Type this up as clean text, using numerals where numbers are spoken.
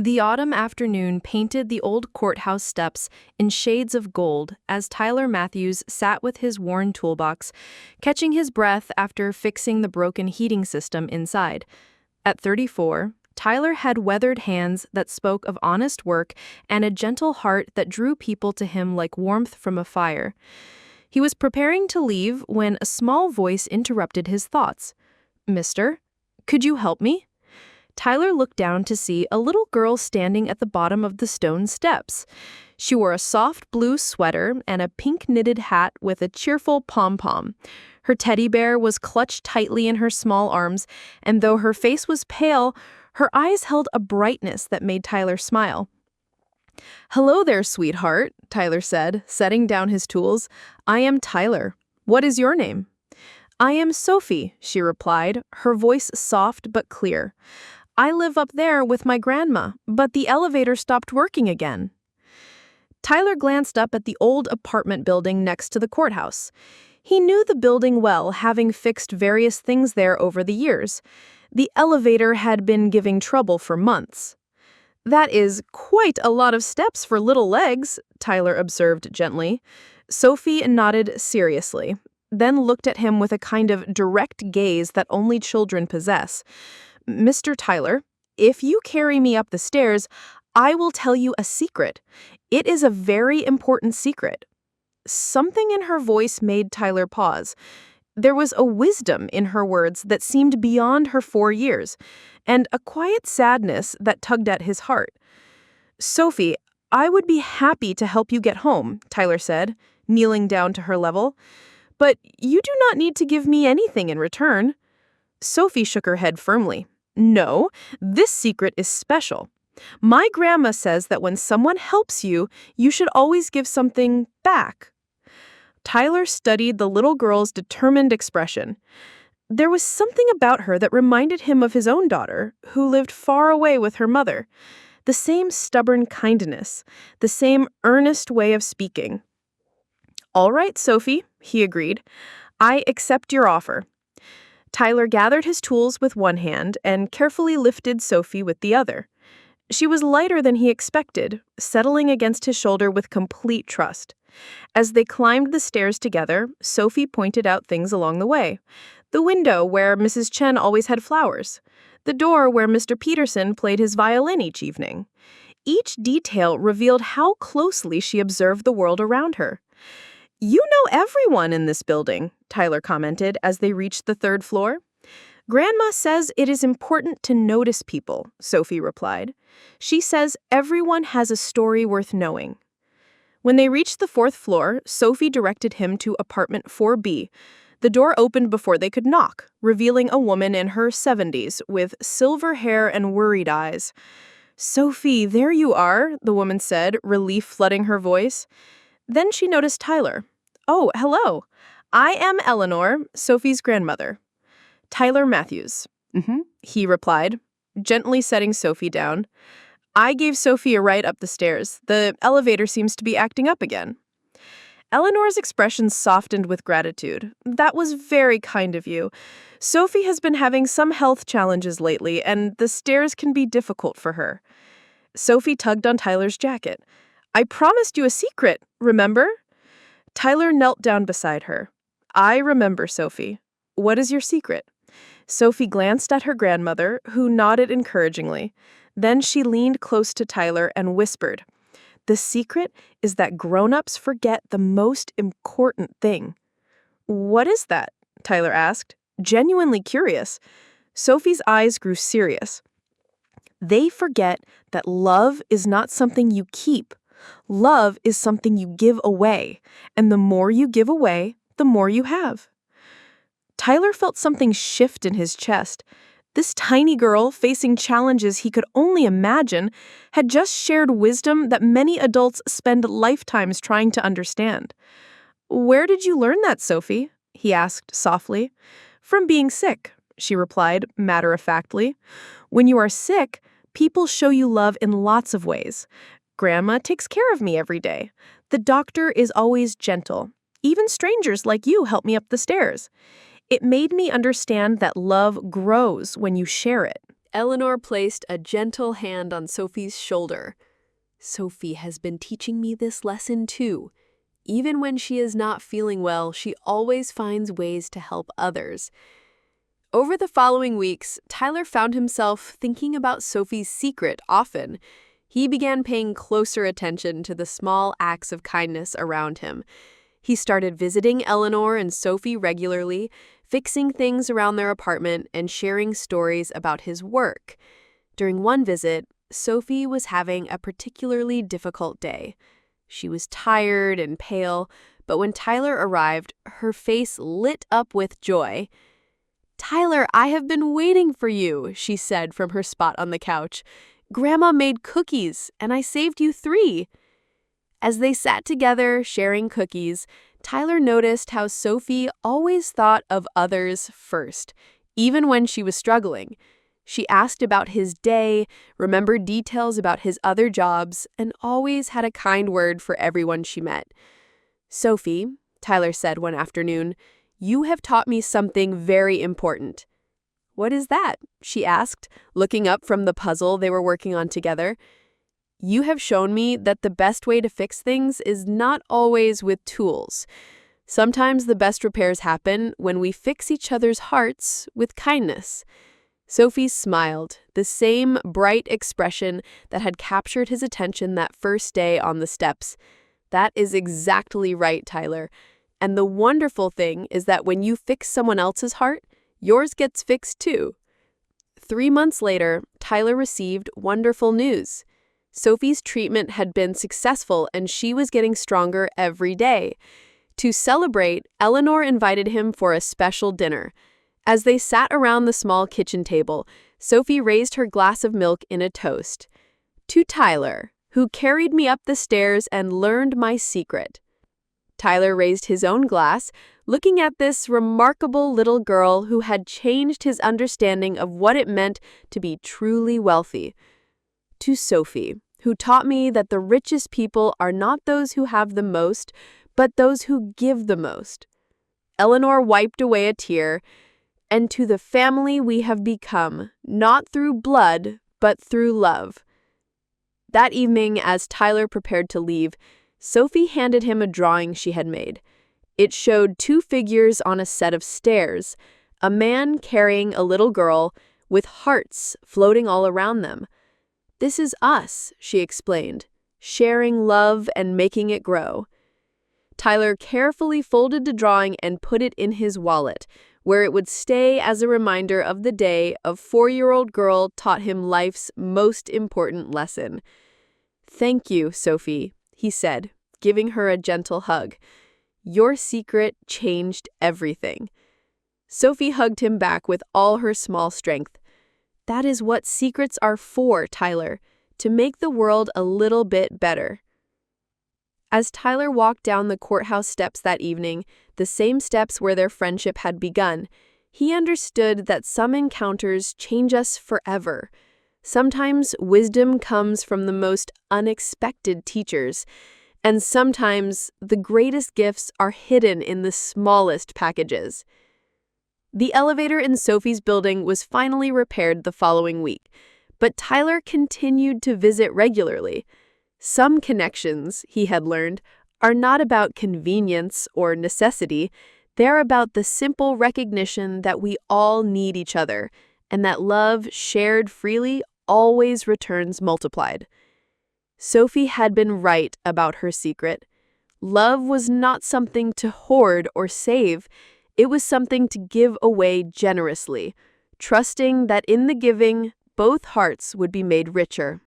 The autumn afternoon painted the old courthouse steps in shades of gold as Tyler Matthews sat with his worn toolbox, catching his breath after fixing the broken heating system inside. At 34, Tyler had weathered hands that spoke of honest work and a gentle heart that drew people to him like warmth from a fire. He was preparing to leave when a small voice interrupted his thoughts. "Mister, could you help me?" Tyler looked down to see a little girl standing at the bottom of the stone steps. She wore a soft blue sweater and a pink knitted hat with a cheerful pom-pom. Her teddy bear was clutched tightly in her small arms, and though her face was pale, her eyes held a brightness that made Tyler smile. "Hello there, sweetheart," Tyler said, setting down his tools. "I am Tyler. What is your name?" "I am Sophie," she replied, her voice soft but clear. "I live up there with my grandma, but the elevator stopped working again." Tyler glanced up at the old apartment building next to the courthouse. He knew the building well, having fixed various things there over the years. The elevator had been giving trouble for months. "That is quite a lot of steps for little legs," Tyler observed gently. Sophie nodded seriously, then looked at him with a kind of direct gaze that only children possess. "Mr. Tyler, if you carry me up the stairs, I will tell you a secret. It is a very important secret." Something in her voice made Tyler pause. There was a wisdom in her words that seemed beyond her 4 years, and a quiet sadness that tugged at his heart. "Sophie, I would be happy to help you get home," Tyler said, kneeling down to her level. "But you do not need to give me anything in return." Sophie shook her head firmly. "No, this secret is special. My grandma says that when someone helps you, you should always give something back." Tyler studied the little girl's determined expression. There was something about her that reminded him of his own daughter, who lived far away with her mother. The same stubborn kindness, the same earnest way of speaking. "All right, Sophie," he agreed. "I accept your offer." Tyler gathered his tools with one hand and carefully lifted Sophie with the other. She was lighter than he expected, settling against his shoulder with complete trust. As they climbed the stairs together, Sophie pointed out things along the way. The window where Mrs. Chen always had flowers. The door where Mr. Peterson played his violin each evening. Each detail revealed how closely she observed the world around her. "You know everyone in this building," Tyler commented as they reached the 3rd floor. "Grandma says it is important to notice people," Sophie replied. "She says everyone has a story worth knowing." When they reached the 4th floor, Sophie directed him to apartment 4B. The door opened before they could knock, revealing a woman in her 70s with silver hair and worried eyes. "Sophie, there you are," the woman said, relief flooding her voice. Then she noticed Tyler. "Oh, hello. I am Eleanor, Sophie's grandmother." "Tyler Matthews." He replied, gently setting Sophie down. "I gave Sophie a ride up the stairs. The elevator seems to be acting up again." Eleanor's expression softened with gratitude. "That was very kind of you. Sophie has been having some health challenges lately, and the stairs can be difficult for her." Sophie tugged on Tyler's jacket. "I promised you a secret, remember?" Tyler knelt down beside her. "I remember, Sophie. What is your secret?" Sophie glanced at her grandmother, who nodded encouragingly. Then she leaned close to Tyler and whispered, "The secret is that grown-ups forget the most important thing." "What is that?" Tyler asked, genuinely curious. Sophie's eyes grew serious. "They forget that love is not something you keep. Love is something you give away, and the more you give away, the more you have." Tyler felt something shift in his chest. This tiny girl, facing challenges he could only imagine, had just shared wisdom that many adults spend lifetimes trying to understand. "Where did you learn that, Sophie?" he asked softly. "From being sick," she replied matter-of-factly. "When you are sick, people show you love in lots of ways. Grandma takes care of me every day. The doctor is always gentle. Even strangers like you help me up the stairs. It made me understand that love grows when you share it." Eleanor placed a gentle hand on Sophie's shoulder. Sophie has been teaching me this lesson too. Even when she is not feeling well, she always finds ways to help others. Over the following weeks, Tyler found himself thinking about Sophie's secret often. He began paying closer attention to the small acts of kindness around him. He started visiting Eleanor and Sophie regularly, fixing things around their apartment and sharing stories about his work. During one visit, Sophie was having a particularly difficult day. She was tired and pale, but when Tyler arrived, her face lit up with joy. "Tyler, I have been waiting for you," she said from her spot on the couch. "Grandma made cookies, and I saved you 3. As they sat together, sharing cookies, Tyler noticed how Sophie always thought of others first, even when she was struggling. She asked about his day, remembered details about his other jobs, and always had a kind word for everyone she met. "Sophie," Tyler said one afternoon, "you have taught me something very important." "What is that?" she asked, looking up from the puzzle they were working on together. "You have shown me that the best way to fix things is not always with tools. Sometimes the best repairs happen when we fix each other's hearts with kindness." Sophie smiled, the same bright expression that had captured his attention that first day on the steps. "That is exactly right, Tyler. And the wonderful thing is that when you fix someone else's heart, yours gets fixed too." 3 months later, Tyler received wonderful news. Sophie's treatment had been successful and she was getting stronger every day. To celebrate, Eleanor invited him for a special dinner. As they sat around the small kitchen table, Sophie raised her glass of milk in a toast. "To Tyler, who carried me up the stairs and learned my secret." Tyler raised his own glass, looking at this remarkable little girl who had changed his understanding of what it meant to be truly wealthy. "To Sophie, who taught me that the richest people are not those who have the most, but those who give the most." Eleanor wiped away a tear. "And to the family we have become, not through blood, but through love." That evening, as Tyler prepared to leave, Sophie handed him a drawing she had made. It showed 2 figures on a set of stairs, a man carrying a little girl, with hearts floating all around them. "This is us," she explained, "sharing love and making it grow." Tyler carefully folded the drawing and put it in his wallet, where it would stay as a reminder of the day a 4-year-old girl taught him life's most important lesson. "Thank you, Sophie," he said, giving her a gentle hug. "Your secret changed everything." Sophie hugged him back with all her small strength. "That is what secrets are for, Tyler, to make the world a little bit better." As Tyler walked down the courthouse steps that evening, the same steps where their friendship had begun, he understood that some encounters change us forever. Sometimes wisdom comes from the most unexpected teachers, and sometimes the greatest gifts are hidden in the smallest packages. The elevator in Sophie's building was finally repaired the following week, but Tyler continued to visit regularly. Some connections, he had learned, are not about convenience or necessity. They're about the simple recognition that we all need each other, and that love shared freely always returns multiplied. Sophie had been right about her secret. Love was not something to hoard or save. It was something to give away generously, trusting that in the giving, both hearts would be made richer.